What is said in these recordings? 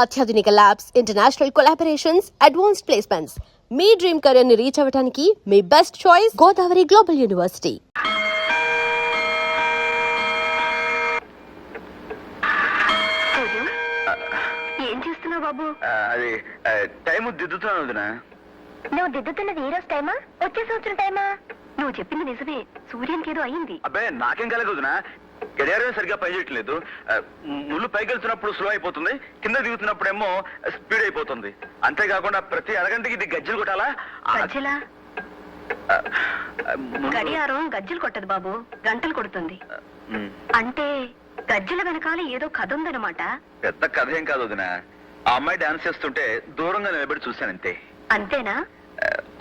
అత్యాధునిక labs, international collaborations, advanced placements. మీ dream career ని రీచ్ అవ్వడానికి మీ best choice Godavari global university. ఏం చేస్తున్నావు బాబు? అది టైం దిద్దుతున్నాను వదినా. నువ్వు దిద్దుతున్నది ఈ రోజు టైమా, వచ్చే సంవత్సరం టైమా? నువ్వు చెప్పింది నిజమే, సూర్యానికి ఏదో అయింది. అబ్బాయి నాకేం కలగదు వదినా, గడియారం సరిగ్గా పనిచేయట్లేదు. ముళ్ళు పైకి వెళ్తున్నప్పుడు స్లో అయిపోతుంది, కింద దిగుతున్నప్పుడేమో స్పీడ్ అయిపోతుంది. అంతేకాకుండా ప్రతి అరగంటకి ఇది గజ్జలు కొట్టాలా? గజ్జలా? గడియారం గజ్జలు కొట్టదు బాబు, గంటలు కొడుతుంది. అంటే గజ్జల వెనకాల ఏదో కథ ఉందన్నమాట. పెద్ద కథ ఏం కాదు వదినా, ఆ అమ్మాయి డాన్స్ చేస్తుంటే దూరంగా నిలబడి చూశానంతే. అంతేనా?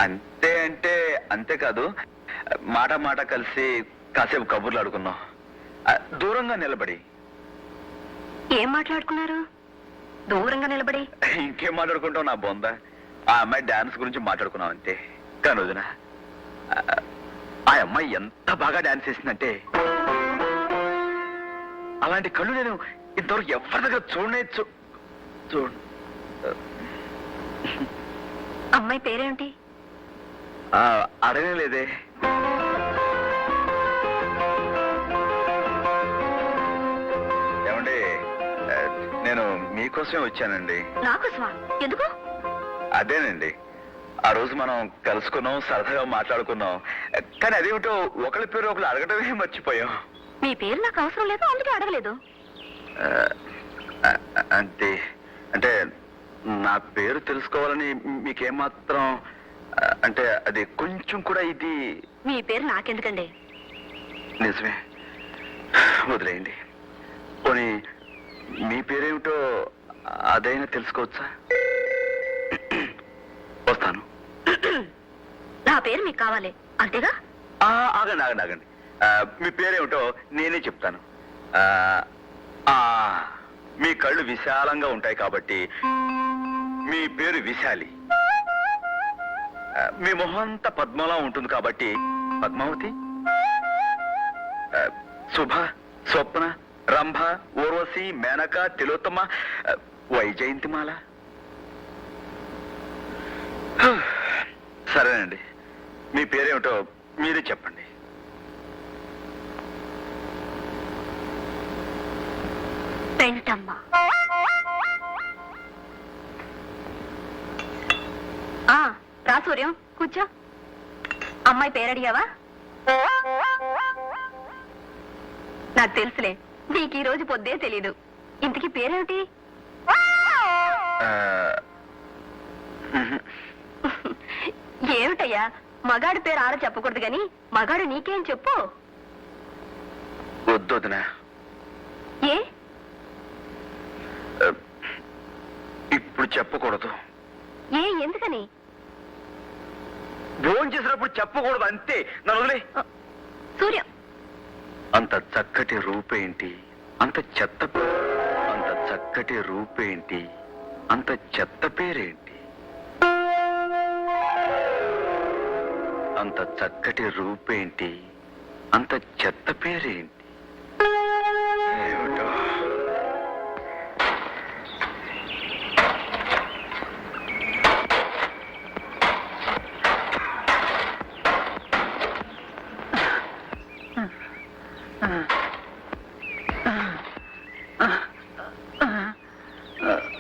అంతే అంటే అంతేకాదు, మాట మాట కలిసి కాసేపు కబుర్లు ఆడుకున్నాం దూరంగా నిలబడి. ఏం మాట్లాడుకున్నారు దూరంగా నిలబడి? ఇంకేం మాట్లాడుకుంటావు నా బొంద, ఆ అమ్మాయి డాన్స్ గురించి మాట్లాడుకున్నాం అంతే. కానీ వదినా, ఆ అమ్మాయి ఎంత బాగా డాన్స్ చేసిందంటే అలాంటి కళ్ళు నేను ఇంతవరకు ఎవరి దగ్గర చూడు. అమ్మాయి పేరేంటి? అడగలేదే. ఏమండి, నేను మీకోసమే వచ్చానండి. నాకోసమా? ఎందుకు? అదేనండి, ఆ రోజు మనం కలుసుకున్నాం, సరదాగా మాట్లాడుకున్నాం. కానీ అదేమిటో ఒకరి పేరు ఒకరు అడగటమే మర్చిపోయాం. మీ పేరు నాకు అవసరం లేదు, అందుకే అడగలేదు. అంటే అంటే నా పేరు తెలుసుకోవాలని మీకేమాత్రం, అంటే అది కొంచెం కూడా ఇది. మీ పేరు నాకెందుకండి? నిజమే, వదిలేయండి. పోనీ మీ పేరేమిటో అదైనా తెలుసుకోవచ్చా? వస్తాను. నా పేరు మీకు కావాలి అంతేగా? ఆగండి ఆగండి ఆగండి, మీ పేరేమిటో నేనే చెప్తాను. మీ కళ్ళు విశాలంగా ఉంటాయి కాబట్టి మీ పేరు విశాలి. మీ మొహం అంతా పద్మలా ఉంటుంది కాబట్టి పద్మావతి. శుభ, స్వప్న, రంభ, ఊర్వశి, మేనక, తిలోత్తమ, వైజయంతిమాల. సరేనండి, మీ పేరేమిటో మీరే చెప్పండి. పెంటమ్మ. రా సూర్యం, కూర్చో. అమ్మాయి పేరు అడిగావా? నాకు తెలుసులే, నీకు ఈ రోజు పొద్దే తెలీదు. ఇంతకీ పేరేమిటి? ఏమిటయ్యా, మగాడి పేరు ఆడ చెప్పకూడదు గాని మగాడు నీకేం చెప్పు. వద్దొదినా. ఏ? ఇప్పుడు చెప్పకూడదు. ఏ, ఎందుకని? భోజనం చేసినప్పుడు చెప్పకూడదు అంతే. నన్ను వదిలే. సూర్యం, అంత చక్కటి రూపేంటి, అంత చక్కటి రూపేంటి, అంత చెత్త పేరేంటి? అంత చక్కటి రూపేంటి, అంత చెత్త పేరేంటి? ఏమిటో.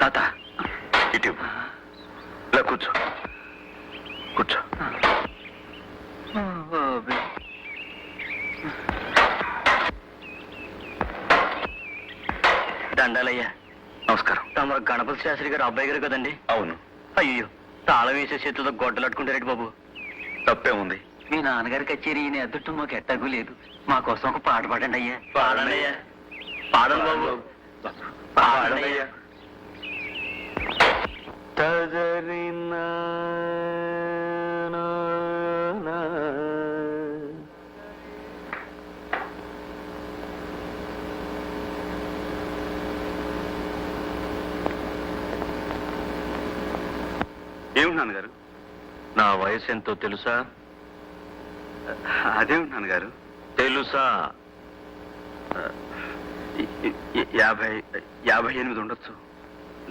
తాత, ఇటు ఇలా కూర్చో. కూర్చో. దండాలయ్యా. నమస్కారం. తమ గణపతి శాస్త్రి గారు అబ్బాయి గారు కదండి? అవును. అయ్యో, తాళం వేసే చేతులతో గొడ్డలట్టుకుంటారేంటి బాబు? తప్పే ఉంది. మీ నాన్నగారి కచేరీ ఈయన ఎదుట మాకు ఎట్టగూ లేదు. మా కోసం ఒక పాట పాడండి అయ్యా. పాడండి అయ్యా. పాడండి బాబు, పాడండి అయ్యా. ఏమిటి నాన్నగారు? నా వయసు ఎంతో తెలుసా? అదేమిటి నాన్నగారు? తెలుసా? 58 ఉండొచ్చు.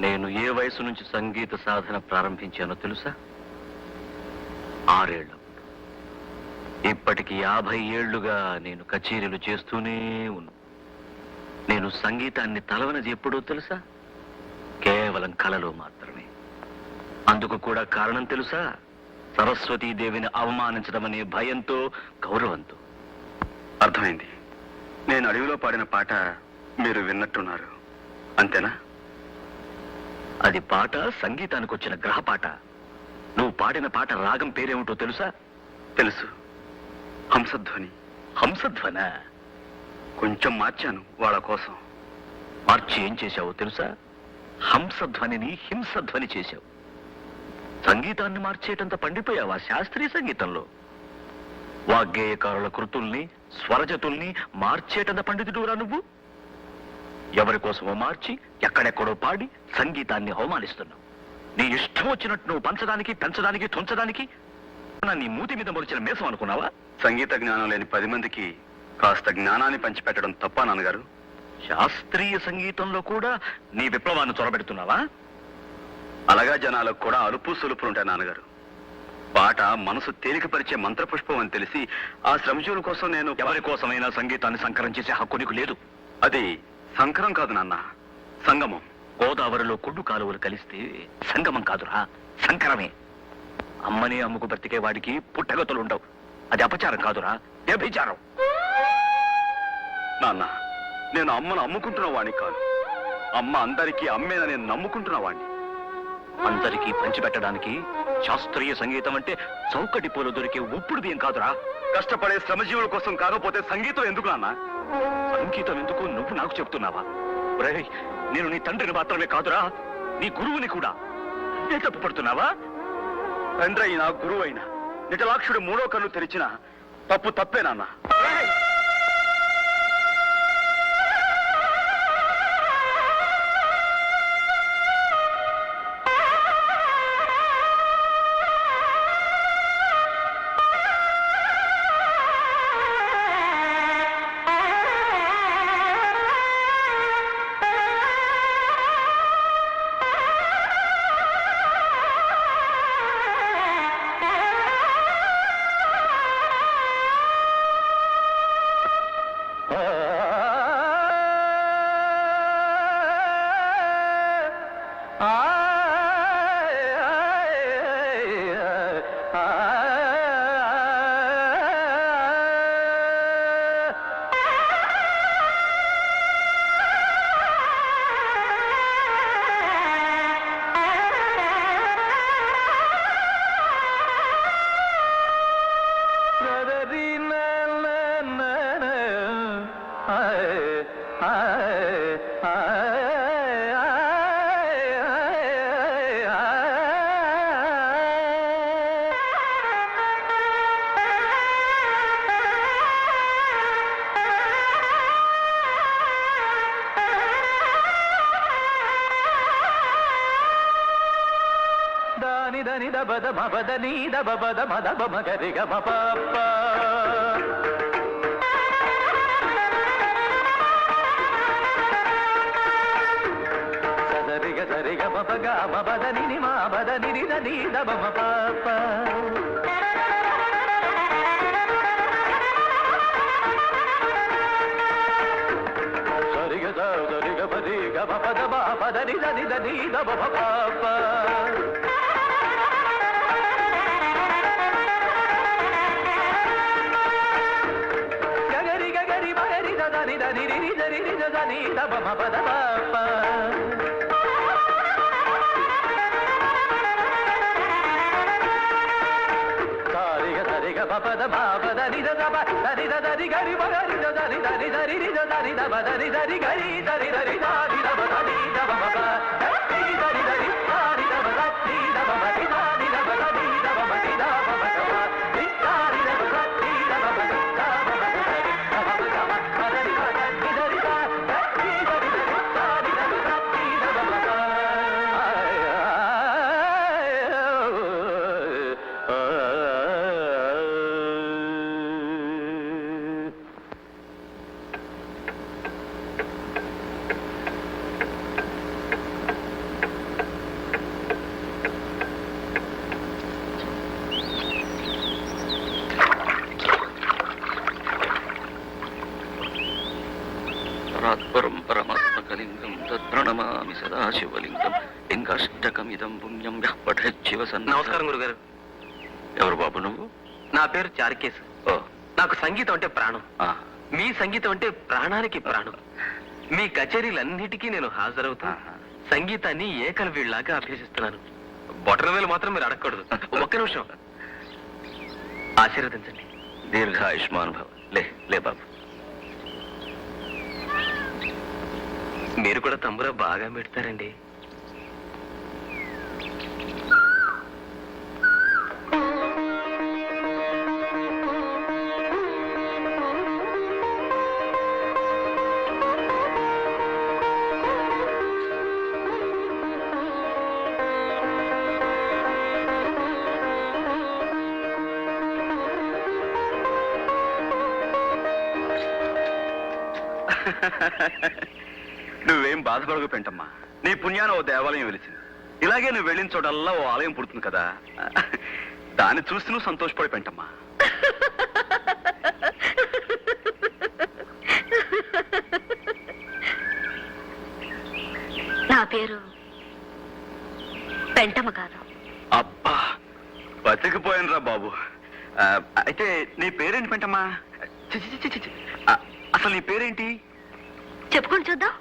నేను ఏ వయసు నుంచి సంగీత సాధన ప్రారంభించానో తెలుసా? 6 ఏళ్ళు. ఇప్పటికి 50 ఏళ్లుగా నేను కచేరీలు చేస్తూనే ఉన్నా. నేను సంగీతాన్ని తలవనది ఎప్పుడో తెలుసా? కేవలం కలలో మాత్రమే. అందుకు కూడా కారణం తెలుసా? సరస్వతీదేవిని అవమానించడం అనే భయంతో, గౌరవంతో. అర్థమైంది. నేను అడవిలో పాడిన పాట మీరు విన్నట్టున్నారు, అంతేనా? అది పాట సంగీతానికి వచ్చిన గ్రహపాట. నువ్వు పాడిన పాట రాగం పేరేమిటో తెలుసా? తెలుసు, హంసధ్వని. హంసధ్వన. కొంచెం మార్చాను వాళ్ళ కోసం. మార్చి ఏం చేశావో తెలుసా? హంసధ్వనిని హింసధ్వని చేశావు. సంగీతాన్ని మార్చేటంత పండిపోయావా శాస్త్రీయ సంగీతంలో? వాగ్గేయకారుల కృతుల్ని, స్వరజతుల్ని మార్చేటంత పండితుడురా నువ్వు. ఎవరి కోసమో మార్చి ఎక్కడెక్కడో పాడి సంగీతాన్ని అవమానిస్తున్నావు. నీ ఇష్టం వచ్చినట్టు నువ్వు పంచడానికి, పెంచడానికి, తుంచడానికి నీ మూతి మీద మొలిచిన మేసం అనుకున్నావా? సంగీత జ్ఞానం లేని 10 మందికి కాస్త జ్ఞానాన్ని పంచిపెట్టడం తప్ప నాన్నగారు? శాస్త్రీయ సంగీతంలో కూడా నీ విప్లవాన్ని చొరబెడుతున్నావా? అలాగా జనాలకు కూడా అలుపు సులుపులు ఉంటాయి నాన్నగారు. పాట మనసు తేలికపరిచే మంత్రపుష్పం అని తెలిసి ఆ శ్రమజీవుల కోసం నేను ఎవరి కోసమైనా సంగీతాన్ని సంకరం చేసే హక్కు నీకు లేదు. అది సంకరం కాదు నాన్న, సంగమం. గోదావరిలో కుడ్డు కాలువలు కలిస్తే సంగమం కాదురా, సంకరమే. అమ్మని అమ్ముకు బ్రతికే వాడికి పుట్టగతులు ఉండవు. అది అపచారం కాదురా, వ్యభిచారం. నాన్న, నేను అమ్మను అమ్ముకుంటున్న వాడిని కాదు. అమ్మ అందరికీ అమ్మేనని నేను నమ్ముకుంటున్న వాడిని. అందరికీ పంచిపెట్టడానికి శాస్త్రీయ సంగీతం అంటే చౌకటి పూలు దొరికే ఉప్పుడు బియ్యం కాదురా. కష్టపడే శ్రమజీవుల కోసం కాకపోతే సంగీతం ఎందుకు నాన్న? సంగీతం ఎందుకు నువ్వు నాకు చెప్తున్నావా? ఒరేయ్, నేను నీ తండ్రిని మాత్రమే కాదురా, నీ గురువుని కూడా. నేను తప్పు పడుతున్నావా? తండ్రి అయినా గురువు అయినా నిటలాక్షుడు 3వ కన్ను తెరిచిన తప్పు తప్పే నాన్న. దని దబద మబద నీ దబద మదబ మగరిగ మపప్ప. సదరిగ సరిగ మపగ మబద ని మాబద ని దని దబ మపప్ప. సరిగ సరిగ పదిగ మపద మపద ని దని దబ మపప్ప. పద పద నిద దబ దని దని గరి బగరి దని దని దని నిద దని దబ దని దని గరి దని దని దని దబ దని దబ బబ దని దని దని దని దబ దని దబ దని దని దబ దని దబ దని దబ బబ దని దని దబ దని దబ దని దబ బబ దబ బబ దని దని దని దని దని దని దని దబ బబ. లింగాష్టకమిదం పుణ్యం పఠివ నమస్కారం గురుగారు. ఎవరు బాబు నువ్వు? నా పేరు చారుకేశ్. ఓ నాకు సంగీతం అంటే ప్రాణం. ఆ, మీ సంగీతం అంటే ప్రాణానికి ప్రాణం. మీ కచేరీలన్నిటికీ నేను హాజరవుతా. సంగీతాన్ని ఏకలవీళ్ళలాగా అభ్యసిస్తున్నాను. బొటనవేలు మాత్రం మీరు అడగకూడదు. ఒక్క నిమిషం ఆశీర్వదించండి. దీర్ఘాయుష్మాన్ భవ. లే లే బాబు. మీరు కూడా తంబురా బాగా పెడతారండి. నువ్వేం బాధపడకు పెంటమ్మా. నీ పుణ్యాన ఓ దేవాలయం వెలిసింది. ఇలాగే నువ్వు వెళ్ళిన చోటల్లా ఓ ఆలయం పుడుతుంది కదా, దాన్ని చూసి నువ్వు సంతోషపడి పెంటమ్మా. నా పేరు పెంటమ్మ కాదు. అబ్బా బతికిపోయానురా బాబు. అయితే నీ పేరేంటి పెంటమ్మా? చి, చి, చి, చి, చి. అసలు నీ పేరేంటి? చెప్పుకొని చూద్దాం.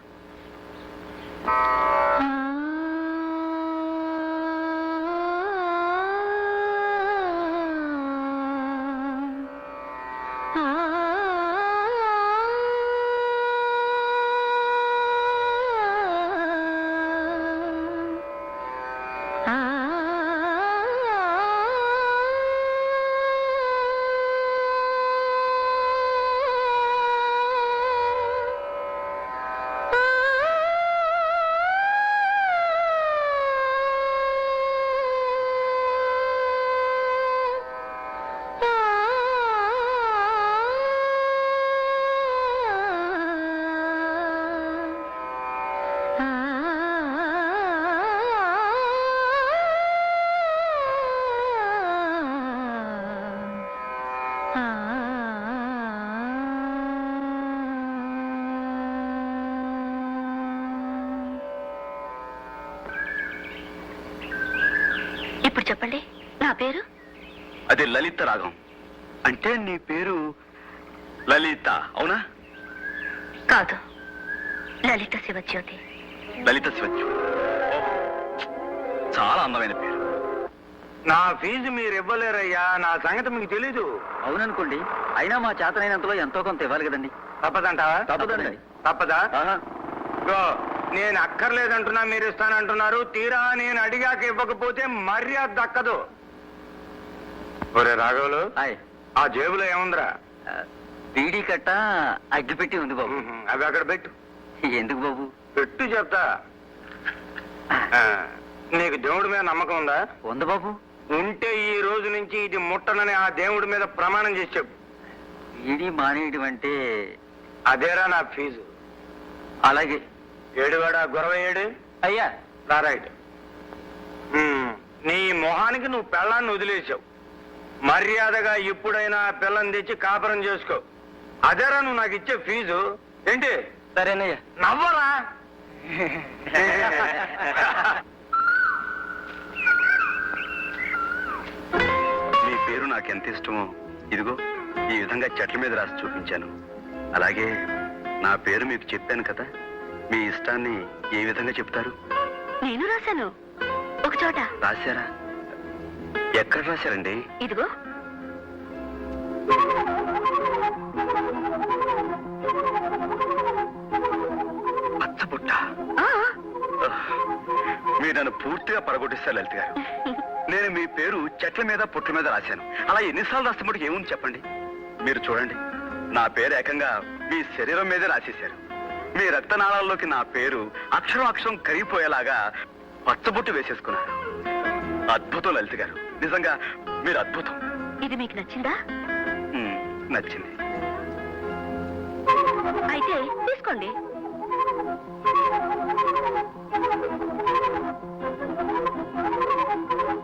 ఇప్పుడు చెప్పండి, నా పేరు? అది లలిత రాగం. అంటే నీ పేరు లలిత అవునా? కాదు, లలిత శివజ్యోతి. లలిత శివజ్యోతి. చాలా అందమైన పేరు. నా ఫీజు మీరు ఇవ్వలేరయ్యా. నా సంగతి మీకు తెలీదు. అవుననుకోండి, అయినా మా చేతనైనంతలో ఎంతో కొంత ఇవ్వాలి కదండి. తప్పదంటావా? తప్పదండి. తప్పదా? ఆహా. ఇగో, నేను అక్కర్లేదంటున్నా, మీరు ఇస్తానంటున్నారు. తీరా నేను అడిగాక ఇవ్వకపోతే మర్యాద దక్కదు. ఒరే రాఘవులు, హాయ్. ఆ జేబులో ఏముందిరా? బీడీ కట్ట అగ్గిపెట్టి ఉంది బాబు. అవి అక్కడ పెట్టు. ఎందుకు బాబు? పెట్టు చెప్తా. ఆ, నీకు దేవుడి మీద నమ్మకం ఉందా? ఉంది బాబు. ఉంటే ఈ రోజు నుంచి ఇది ముట్టనని ఆ దేవుడి మీద ప్రమాణం చేసి చెప్పు. బీడీ మానేయడం అంటే అదేరా నా ఫీజు. అలాగే. ఏడువాడా గురవ ఏడు. అయ్యా. రైట్. నీ మొహానికి నువ్వు పెళ్ళాన్ని వదిలేసావు. మర్యాదగా ఎప్పుడైనా పిల్లని తెచ్చి కాపురం చేసుకో. అదేరా నువ్వు నాకు ఇచ్చే ఫీజు. ఏంటి? సరేనయ్యా. నవ్వరా? నీ పేరు నాకు ఎంత ఇష్టమో ఇదిగో ఈ విధంగా చెట్ల మీద రాసి చూపించాను. అలాగే నా పేరు మీకు చెప్పాను కదా, మీ ఇష్టాన్ని ఏ విధంగా చెప్తారు? నేను రాశాను ఒక చోట. రాశారా? ఎక్కడ రాశారండి? ఇదిగో. పచ్చబుట్ట. ఆ, మీరు నన్ను పూర్తిగా పడగొట్టిస్తారు లలిత గారు. నేను మీ పేరు చెట్ల మీద పుట్ల మీద రాశాను. అలా ఎన్నిసార్లు రాస్తే మటుకు ఏముంది చెప్పండి. మీరు చూడండి, నా పేరు ఏకంగా మీ శరీరం మీదే రాసేశారు. మీ రక్తనాళాల్లోకి నా పేరు అక్షరం అక్షరం కరిగిపోయేలాగా పచ్చబొట్టు వేసేసుకున్నారు. అద్భుతం లలిత గారు, నిజంగా మీరు అద్భుతం. ఇది మీకు నచ్చిందా? నచ్చింది. అయితే తీసుకోండి.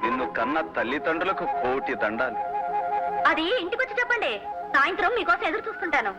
నిన్ను కన్న తల్లిదండ్రులకు కోటి దండాలు. అది ఇంటికొచ్చి చెప్పండి. సాయంత్రం మీకోసం ఎదురు చూస్తుంటాను.